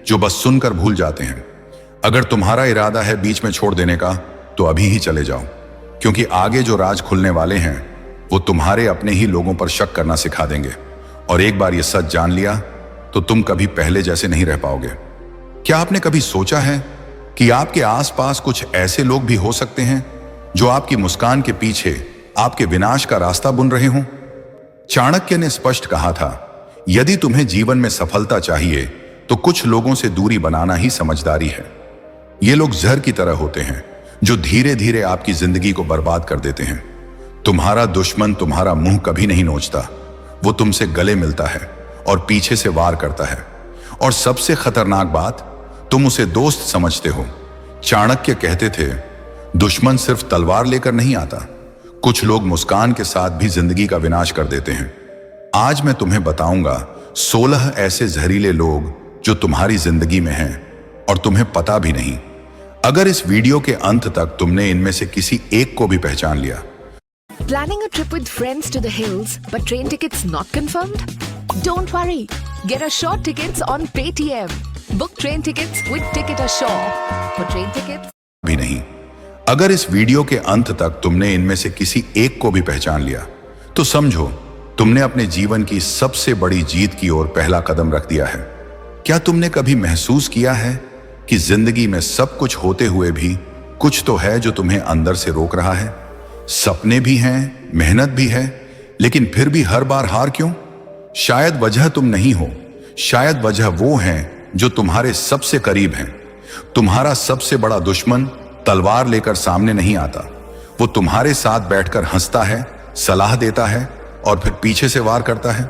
जो बस सुनकर भूल जाते हैं। अगर तुम्हारा इरादा है बीच में छोड़ देने का, तो अभी ही चले जाओ, क्योंकि आगे जो राज खुलने वाले हैं वो तुम्हारे अपने ही लोगों पर शक करना सिखा देंगे। और एक बार ये सच जान लिया तो तुम कभी पहले जैसे नहीं रह पाओगे। क्या आपने कभी सोचा है कि आपके आसपास कुछ ऐसे लोग भी हो सकते हैं जो आपकी मुस्कान के पीछे आपके विनाश का रास्ता बुन रहे हों? चाणक्य ने स्पष्ट कहा था, यदि तुम्हें जीवन में सफलता चाहिए तो कुछ लोगों से दूरी बनाना ही समझदारी है। ये लोग जहर की तरह होते हैं जो धीरे धीरे आपकी जिंदगी को बर्बाद कर देते हैं। तुम्हारा दुश्मन तुम्हारा मुंह कभी नहीं नोचता, वो तुमसे गले मिलता है और पीछे से वार करता है। और सबसे खतरनाक बात, तुम उसे दोस्त समझते हो। चाणक्य कहते थे, दुश्मन सिर्फ तलवार लेकर नहीं आता, कुछ लोग मुस्कान के साथ भी जिंदगी का विनाश कर देते हैं। आज मैं तुम्हें बताऊंगा 16 ऐसे जहरीले लोग जो तुम्हारी जिंदगी में हैं और तुम्हें पता भी नहीं। अगर इस वीडियो के अंत तक तुमने इनमें से किसी एक को भी पहचान लिया। Planning a trip with friends to the hills, but train tickets not confirmed? Don't worry. Get Assured tickets on Paytm. Book train tickets with Ticket Assured. For train tickets भी नहीं। अगर इस वीडियो के अंत तक तुमने इनमें से किसी एक को भी पहचान लिया, तो समझो तुमने अपने जीवन की सबसे बड़ी जीत की ओर पहला कदम रख दिया है। क्या तुमने कभी महसूस किया है कि जिंदगी में सब कुछ होते हुए भी कुछ तो है जो तुम्हें अंदर से रोक रहा है? सपने भी हैं, मेहनत भी है, लेकिन फिर भी हर बार हार क्यों? शायद वजह तुम नहीं हो, शायद वजह वो हैं जो तुम्हारे सबसे करीब हैं। तुम्हारा सबसे बड़ा दुश्मन तलवार लेकर सामने नहीं आता, वो तुम्हारे साथ बैठकर हंसता है, सलाह देता है और फिर पीछे से वार करता है।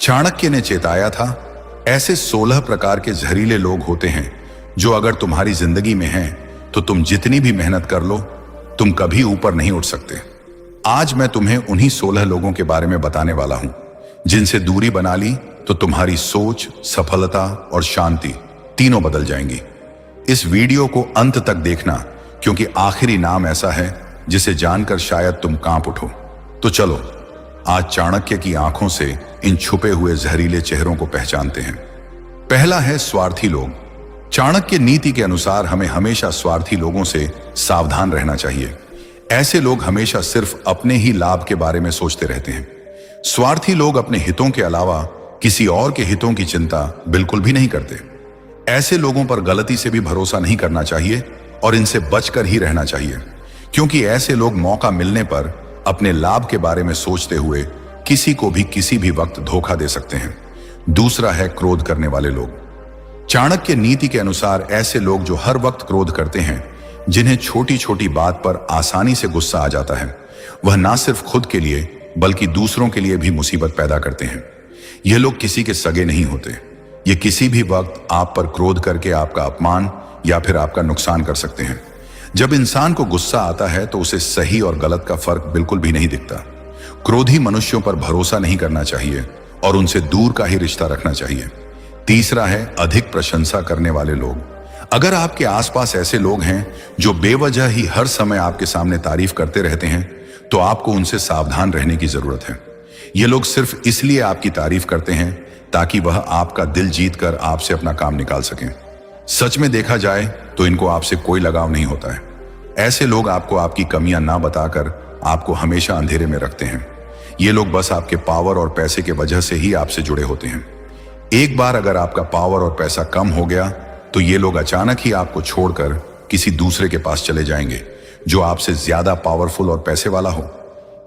चाणक्य ने चेताया था, ऐसे 16 प्रकार के जहरीले लोग होते हैं जो अगर तुम्हारी जिंदगी में हैं तो तुम जितनी भी मेहनत कर लो, तुम कभी ऊपर नहीं उठ सकते। आज मैं तुम्हें उन्हीं 16 लोगों के बारे में बताने वाला हूं जिनसे दूरी बना ली तो तुम्हारी सोच, सफलता और शांति तीनों बदल जाएंगी। इस वीडियो को अंत तक देखना, क्योंकि आखिरी नाम ऐसा है जिसे जानकर शायद तुम कांप उठो। तो चलो आज चाणक्य की आंखों से इन छुपे हुए जहरीले चेहरों को पहचानते हैं। पहला है स्वार्थी लोग। चाणक्य नीति के अनुसार हमें हमेशा स्वार्थी लोगों से सावधान रहना चाहिए। ऐसे लोग हमेशा सिर्फ अपने ही लाभ के बारे में सोचते रहते हैं। स्वार्थी लोग अपने हितों के अलावा किसी और के हितों की चिंता बिल्कुल भी नहीं करते। ऐसे लोगों पर गलती से भी भरोसा नहीं करना चाहिए और इनसे बचकर ही रहना चाहिए, क्योंकि ऐसे लोग मौका मिलने पर अपने लाभ के बारे में सोचते हुए किसी को भी किसी भी वक्त धोखा दे सकते हैं। दूसरा है क्रोध करने वाले लोग। चाणक्य नीति के अनुसार ऐसे लोग जो हर वक्त क्रोध करते हैं, जिन्हें छोटी छोटी बात पर आसानी से गुस्सा आ जाता है, वह ना सिर्फ खुद के लिए बल्कि दूसरों के लिए भी मुसीबत पैदा करते हैं। ये लोग किसी के सगे नहीं होते। ये किसी भी वक्त आप पर क्रोध करके आपका अपमान या फिर आपका नुकसान कर सकते हैं। जब इंसान को गुस्सा आता है तो उसे सही और गलत का फर्क बिल्कुल भी नहीं दिखता। क्रोधी मनुष्यों पर भरोसा नहीं करना चाहिए और उनसे दूर का ही रिश्ता रखना चाहिए। तीसरा है अधिक प्रशंसा करने वाले लोग। अगर आपके आसपास ऐसे लोग हैं जो बेवजह ही हर समय आपके सामने तारीफ करते रहते हैं, तो आपको उनसे सावधान रहने की जरूरत है। ये लोग सिर्फ इसलिए आपकी तारीफ करते हैं ताकि वह आपका दिल जीतकर आपसे अपना काम निकाल सकें। सच में देखा जाए तो इनको आपसे कोई लगाव नहीं होता है। ऐसे लोग आपको आपकी कमियां ना बताकर आपको हमेशा अंधेरे में रखते हैं। ये लोग बस आपके पावर और पैसे के वजह से ही आपसे जुड़े होते हैं। एक बार अगर आपका पावर और पैसा कम हो गया तो ये लोग अचानक ही आपको छोड़कर किसी दूसरे के पास चले जाएंगे जो आपसे ज्यादा पावरफुल और पैसे वाला हो।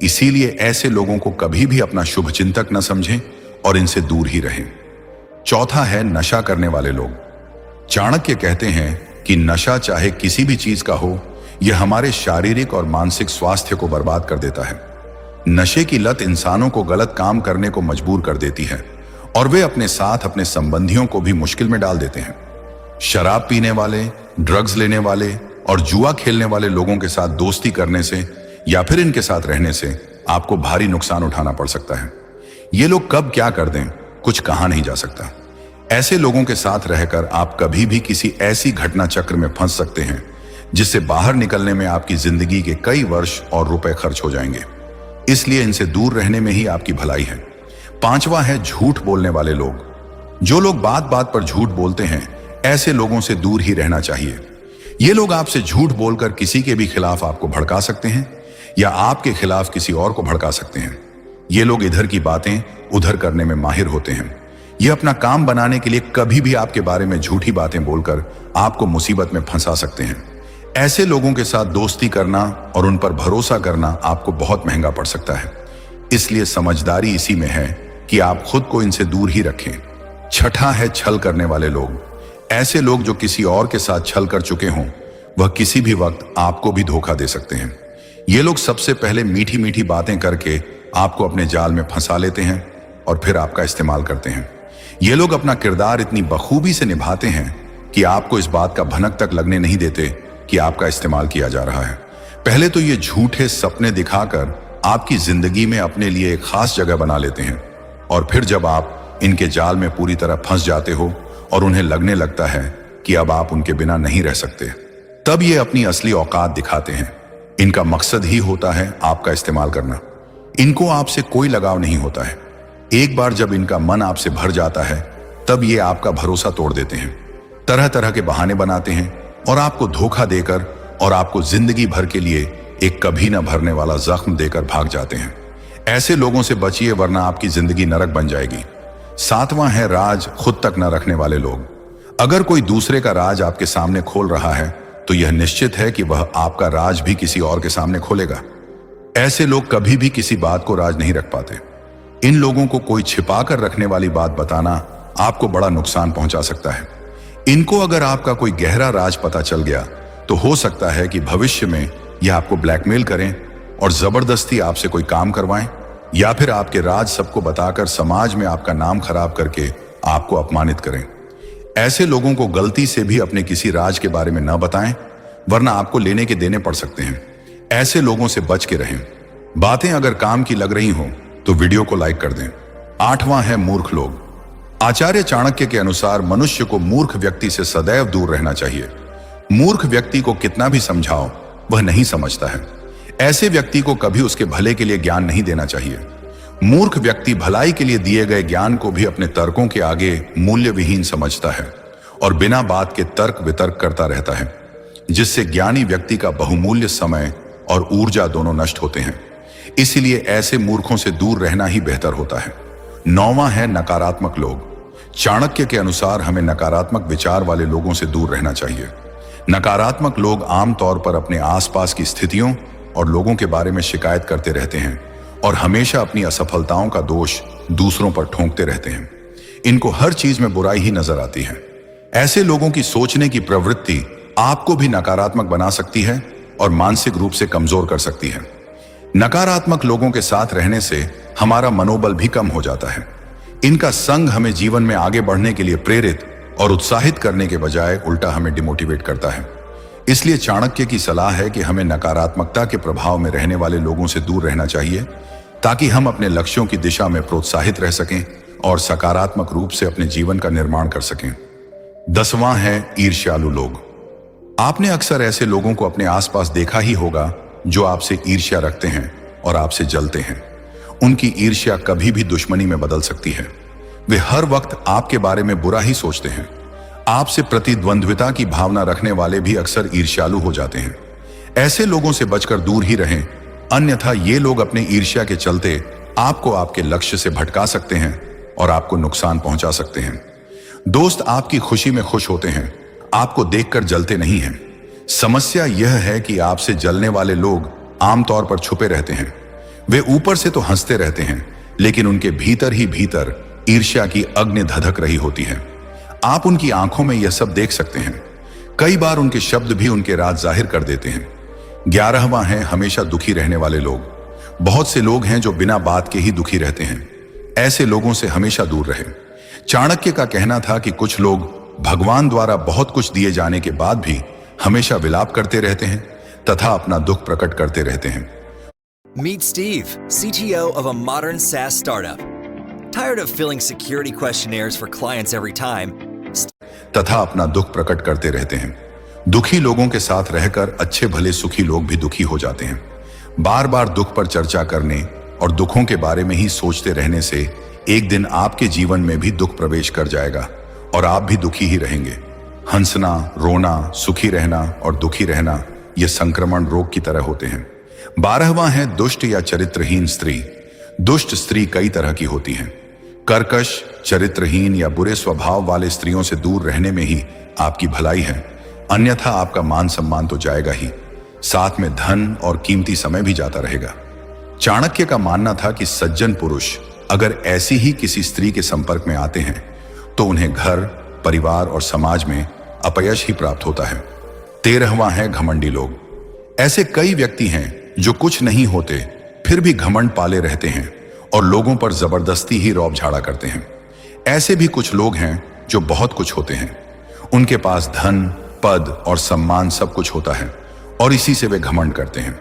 इसीलिए ऐसे लोगों को कभी भी अपना शुभ चिंतक न समझें और इनसे दूर ही रहें। चौथा है नशा करने वाले लोग। चाणक्य कहते हैं कि नशा चाहे किसी भी चीज का हो, यह हमारे शारीरिक और मानसिक स्वास्थ्य को बर्बाद कर देता है। नशे की लत इंसानों को गलत काम करने को मजबूर कर देती है और वे अपने साथ अपने संबंधियों को भी मुश्किल में डाल देते हैं। शराब पीने वाले, ड्रग्स लेने वाले और जुआ खेलने वाले लोगों के साथ दोस्ती करने से या फिर इनके साथ रहने से आपको भारी नुकसान उठाना पड़ सकता है। ये लोग कब क्या कर दें कुछ कहा नहीं जा सकता। ऐसे लोगों के साथ रहकर आप कभी भी किसी ऐसी घटना चक्र में फंस सकते हैं जिससे बाहर निकलने में आपकी जिंदगी के कई वर्ष और रुपए खर्च हो जाएंगे। इसलिए इनसे दूर रहने में ही आपकी भलाई है। पांचवा है झूठ बोलने वाले लोग। जो लोग बात बात पर झूठ बोलते हैं, ऐसे लोगों से दूर ही रहना चाहिए। ये लोग आपसे झूठ बोलकर किसी के भी खिलाफ आपको भड़का सकते हैं या आपके खिलाफ किसी और को भड़का सकते हैं। ये लोग इधर की बातें उधर करने में माहिर होते हैं। ये अपना काम बनाने के लिए कभी भी आपके बारे में झूठी बातें बोलकर आपको मुसीबत में फंसा सकते हैं। ऐसे लोगों के साथ दोस्ती करना और उन पर भरोसा करना आपको बहुत महंगा पड़ सकता है। इसलिए समझदारी इसी में है कि आप खुद को इनसे दूर ही रखें। छठा है छल करने वाले लोग। ऐसे लोग जो किसी और के साथ छल कर चुके हों, वह किसी भी वक्त आपको भी धोखा दे सकते हैं। ये लोग सबसे पहले मीठी मीठी बातें करके आपको अपने जाल में फंसा लेते हैं और फिर आपका इस्तेमाल करते हैं। ये लोग अपना किरदार इतनी बखूबी से निभाते हैं कि आपको इस बात का भनक तक लगने नहीं देते कि आपका इस्तेमाल किया जा रहा है। पहले तो ये झूठे सपने दिखाकर आपकी जिंदगी में अपने लिए एक खास जगह बना लेते हैं और फिर जब आप इनके जाल में पूरी तरह फंस जाते हो और उन्हें लगने लगता है कि अब आप उनके बिना नहीं रह सकते, तब ये अपनी असली औकात दिखाते हैं। इनका मकसद ही होता है आपका इस्तेमाल करना। इनको आपसे कोई लगाव नहीं होता है। एक बार जब इनका मन आपसे भर जाता है, तब ये आपका भरोसा तोड़ देते हैं, तरह तरह के बहाने बनाते हैं और आपको धोखा देकर और आपको जिंदगी भर के लिए एक कभी न भरने वाला जख्म देकर भाग जाते हैं। ऐसे लोगों से बचिए, वरना आपकी जिंदगी नरक बन जाएगी। सातवां है राज खुद तक न रखने वाले लोग। अगर कोई दूसरे का राज आपके सामने खोल रहा है तो यह निश्चित है कि वह आपका राज भी किसी और के सामने खोलेगा। ऐसे लोग कभी भी किसी बात को राज नहीं रख पाते। इन लोगों को कोई छिपा कर रखने वाली बात बताना आपको बड़ा नुकसान पहुंचा सकता है। इनको अगर आपका कोई गहरा राज पता चल गया तो हो सकता है कि भविष्य में यह आपको ब्लैकमेल करें और जबरदस्ती आपसे कोई काम करवाएं या फिर आपके राज सबको बताकर समाज में आपका नाम खराब करके आपको अपमानित करें। ऐसे लोगों को गलती से भी अपने किसी राज के बारे में न बताएं, वरना आपको लेने के देने पड़ सकते हैं। ऐसे लोगों से बच के रहें। बातें अगर काम की लग रही हो तो वीडियो को लाइक कर दें। आठवां है मूर्ख लोग। आचार्य चाणक्य के अनुसार मनुष्य को मूर्ख व्यक्ति से सदैव दूर रहना चाहिए। मूर्ख व्यक्ति को कितना भी समझाओ, वह नहीं समझता है। ऐसे व्यक्ति को कभी उसके भले के लिए ज्ञान नहीं देना चाहिए। मूर्ख व्यक्ति भलाई के लिए दिए गए ज्ञान को भी अपने तर्कों के आगे मूल्य विहीन समझता है और बिना बात के तर्क वितर्क करता रहता है, जिससे ज्ञानी व्यक्ति का बहुमूल्य समय और ऊर्जा दोनों नष्ट होते हैं। इसलिए ऐसे मूर्खों से दूर रहना ही बेहतर होता है। नौवां है नकारात्मक लोग। चाणक्य के अनुसार हमें नकारात्मक विचार वाले लोगों से दूर रहना चाहिए। नकारात्मक लोग आमतौर पर अपने आसपास की स्थितियों और लोगों के बारे में शिकायत करते रहते हैं और हमेशा अपनी असफलताओं का दोष दूसरों पर ठोंकते रहते हैं। इनको हर चीज में बुराई ही नजर आती है। ऐसे लोगों की सोचने की प्रवृत्ति आपको भी नकारात्मक बना सकती है और मानसिक रूप से कमजोर कर सकती है। नकारात्मक लोगों के साथ रहने से हमारा मनोबल भी कम हो जाता है। इनका संग हमें जीवन में आगे बढ़ने के लिए प्रेरित और उत्साहित करने के बजाय उल्टा हमें डिमोटिवेट करता है। इसलिए चाणक्य की सलाह है कि हमें नकारात्मकता के प्रभाव में रहने वाले लोगों से दूर रहना चाहिए, ताकि हम अपने लक्ष्यों की दिशा में प्रोत्साहित रह सकें और सकारात्मक रूप से अपने जीवन का निर्माण कर सकें। 10वां है ईर्ष्यालु लोग। आपने अक्सर ऐसे लोगों को अपने आसपास देखा ही होगा जो आपसे ईर्ष्या रखते हैं और आपसे जलते हैं। उनकी ईर्ष्या कभी भी दुश्मनी में बदल सकती है। वे हर वक्त आपके बारे में बुरा ही सोचते हैं। आपसे प्रतिद्वंद्विता की भावना रखने वाले भी अक्सर ईर्ष्यालु हो जाते हैं। ऐसे लोगों से बचकर दूर ही रहें, अन्यथा ये लोग अपने ईर्ष्या के चलते आपको आपके लक्ष्य से भटका सकते हैं और आपको नुकसान पहुंचा सकते हैं। दोस्त आपकी खुशी में खुश होते हैं, आपको देखकर जलते नहीं हैं। समस्या यह है कि आपसे जलने वाले लोग आमतौर पर छुपे रहते हैं। वे ऊपर से तो हंसते रहते हैं, लेकिन उनके भीतर ही भीतर ईर्ष्या की अग्नि धधक रही होती है। आप उनकी आंखों में यह सब देख सकते हैं। कई बार उनके शब्द भी उनके राज जाहिर कर देते हैं। 11वां है हमेशा दुखी रहने वाले लोग। बहुत से लोग हैं जो बिना बात के ही दुखी रहते हैं। ऐसे लोगों से हमेशा दूर रहें। चाणक्य का कहना था कि कुछ लोग भगवान द्वारा बहुत कुछ दिए जाने के बाद भी हमेशा विलाप करते रहते हैं तथा अपना दुख प्रकट करते रहते हैं। Meet Steve, CTO of a modern SaaS startup. Tired of filling security questionnaires for clients every time? तथा अपना दुख प्रकट करते रहते हैं। दुखी लोगों के साथ रहकर अच्छे भले सुखी लोग भी दुखी हो जाते हैं। बार बार दुख पर चर्चा करने और दुखों के बारे में ही सोचते रहने से एक दिन आपके जीवन में भी दुख प्रवेश कर जाएगा और आप भी दुखी ही रहेंगे। हंसना, रोना, सुखी रहना और दुखी रहना ये संक्रमण रोग की तरह होते हैं। 12वां है दुष्ट या चरित्रहीन स्त्री। दुष्ट स्त्री कई तरह की होती हैं। कर्कश, चरित्रहीन या बुरे स्वभाव वाले स्त्रियों से दूर रहने में ही आपकी भलाई है, अन्यथा आपका मान सम्मान तो जाएगा ही, साथ में धन और कीमती समय भी जाता रहेगा। चाणक्य का मानना था कि सज्जन पुरुष अगर ऐसी ही किसी स्त्री के संपर्क में आते हैं तो उन्हें घर, परिवार और समाज में अपयश ही प्राप्त होता है। 13वां है घमंडी लोग। ऐसे कई व्यक्ति हैं जो कुछ नहीं होते फिर भी घमंड पाले रहते हैं और लोगों पर जबरदस्ती ही रौब झाड़ा करते हैं। ऐसे भी कुछ लोग हैं जो बहुत कुछ होते हैं, उनके पास धन, पद और सम्मान सब कुछ होता है और इसी से वे घमंड करते हैं।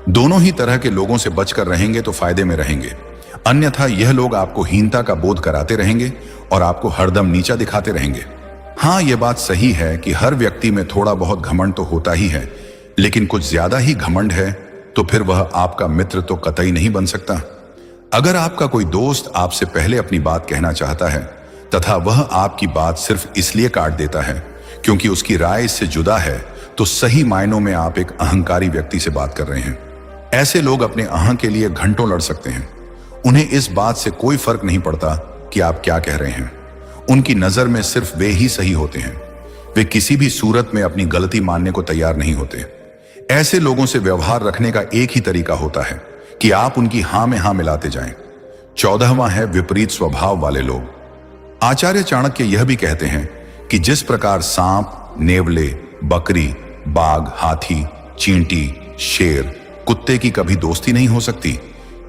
दोनों ही तरह के लोगों से बचकर रहेंगे तो फायदे में रहेंगे, अन्यथा यह लोग आपको हीनता का बोध कराते रहेंगे और आपको हरदम नीचा दिखाते रहेंगे। हाँ, यह बात सही है कि हर व्यक्ति में थोड़ा बहुत घमंड तो होता ही है, लेकिन कुछ ज्यादा ही घमंड है तो फिर वह आपका मित्र तो कतई नहीं बन सकता। अगर आपका कोई दोस्त आपसे पहले अपनी बात कहना चाहता है तथा वह आपकी बात सिर्फ इसलिए काट देता है क्योंकि उसकी राय इससे जुदा है, तो सही मायनों में आप एक अहंकारी व्यक्ति से बात कर रहे हैं। ऐसे लोग अपने अहं के लिए घंटों लड़ सकते हैं। उन्हें इस बात से कोई फर्क नहीं पड़ता कि आप क्या कह रहे हैं। उनकी नजर में सिर्फ वे ही सही होते हैं। वे किसी भी सूरत में अपनी गलती मानने को तैयार नहीं होते। ऐसे लोगों से व्यवहार रखने का एक ही तरीका होता है कि आप उनकी हां में हां मिलाते जाएं। 14वां है विपरीत स्वभाव वाले लोग। आचार्य चाणक्य यह भी कहते हैं कि जिस प्रकार सांप, नेवले, बकरी, बाघ, हाथी, चींटी, शेर, कुत्ते की कभी दोस्ती नहीं हो सकती,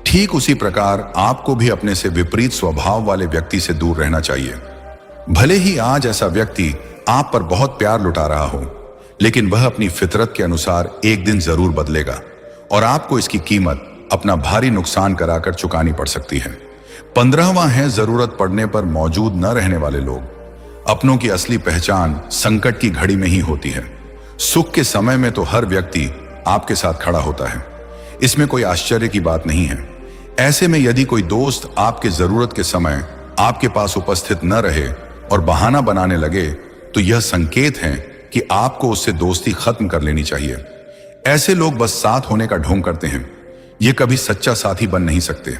ठीक उसी प्रकार आपको भी अपने से विपरीत स्वभाव वाले व्यक्ति से दूर रहना चाहिए। भले ही आज ऐसा व्यक्ति आप पर बहुत प्यार लुटा रहा हो, लेकिन वह अपनी फितरत के अनुसार एक दिन जरूर बदलेगा और आपको इसकी कीमत अपना भारी नुकसान कराकर चुकानी पड़ सकती है। 15वां है जरूरत पड़ने पर मौजूद न रहने वाले लोग। अपनों की असली पहचान संकट की घड़ी में ही होती है। सुख के समय में तो हर व्यक्ति आपके साथ खड़ा होता है, इसमें कोई आश्चर्य की बात नहीं है। ऐसे में यदि कोई दोस्त आपके जरूरत के समय आपके पास उपस्थित न रहे और बहाना बनाने लगे तो यह संकेत है कि आपको उससे दोस्ती खत्म कर लेनी चाहिए। ऐसे लोग बस साथ होने का ढोंग करते हैं, ये कभी सच्चा साथी बन नहीं सकते।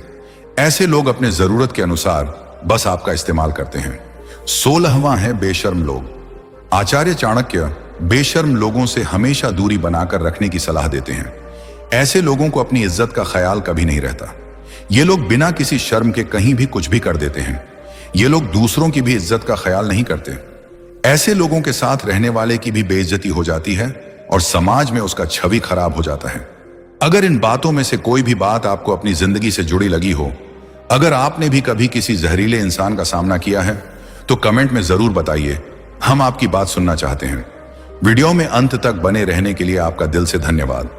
ऐसे लोग अपने जरूरत के अनुसार बस आपका इस्तेमाल करते हैं। 16वां है बेशर्म लोग। आचार्य चाणक्य बेशर्म लोगों से हमेशा दूरी बनाकर रखने की सलाह देते हैं। ऐसे लोगों को अपनी इज्जत का ख्याल कभी नहीं रहता। ये लोग बिना किसी शर्म के कहीं भी कुछ भी कर देते हैं। ये लोग दूसरों की भी इज्जत का ख्याल नहीं करते। ऐसे लोगों के साथ रहने वाले की भी बेइज्जती हो जाती है और समाज में उसका छवि खराब हो जाता है। अगर इन बातों में से कोई भी बात आपको अपनी जिंदगी से जुड़ी लगी हो, अगर आपने भी कभी किसी जहरीले इंसान का सामना किया है, तो कमेंट में जरूर बताइए, हम आपकी बात सुनना चाहते हैं। वीडियो में अंत तक बने रहने के लिए आपका दिल से धन्यवाद।